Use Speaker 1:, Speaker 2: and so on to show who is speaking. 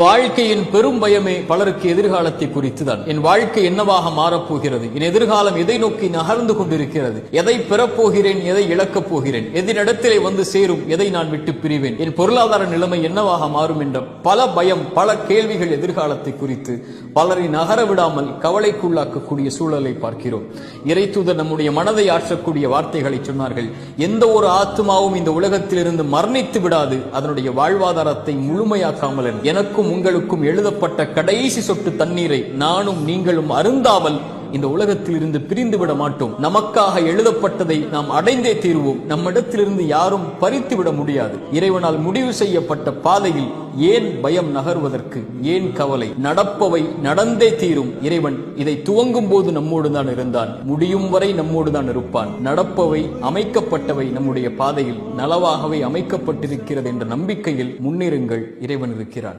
Speaker 1: வாழ்க்கையின் பெரும் பயமே பலருக்கு எதிர்காலத்தை குறித்துதான். என் வாழ்க்கை என்னவாக மாறப்போகிறது, என் எதிர்காலம் எதை நோக்கி நகர்ந்து கொண்டிருக்கிறது, எதை பெறப்போகிறேன், எதை இழக்கப் போகிறேன், எதினிடத்திலே வந்து சேரும், எதை நான் விட்டு பிரிவேன், என் பொருளாதார நிலைமை என்னவாக மாறும் என்ற பல பயம், பல கேள்விகள் எதிர்காலத்தை குறித்து பலரை நகர விடாமல் கவலைக்குள்ளாக்கக்கூடிய சூழலை பார்க்கிறோம். இறைத்தூதர் நம்முடைய மனதை ஆற்றக்கூடிய வார்த்தைகளை சொன்னார்கள். எந்த ஒரு ஆத்மாவும் இந்த உலகத்திலிருந்து மரணித்து விடாது, அதனுடைய வாழ்வாதாரத்தை முழுமையாக்காமல் எனக்கும் உங்களுக்கும் எழுதப்பட்ட கடைசி சொட்டு தண்ணீரை நானும் நீங்களும் அருந்தாமல் இந்த உலகத்தில் இருந்து பிரிந்து விட மாட்டோம். நமக்காக எழுதப்பட்டதை நாம் அடைந்தே தீர்வோம். நம்மிடத்திலிருந்து யாரும் பறித்து விட முடியாது. இறைவனால் முடிவு செய்யப்பட்ட பாதையில் ஏன் பயம் நகர்வதற்கு, ஏன் கவலை? நடப்பவை நடந்தே தீரும். இறைவன் இதை துவங்கும் போது நம்மோடு தான் இருந்தான், முடியும் வரை நம்மோடு தான் இருப்பான். நடப்பவை, அமைக்கப்பட்டவை நம்முடைய பாதையில் நலவாகவே அமைக்கப்பட்டிருக்கிறது என்ற நம்பிக்கையில் முன்னேறுங்கள். இறைவன் இருக்கிறார்.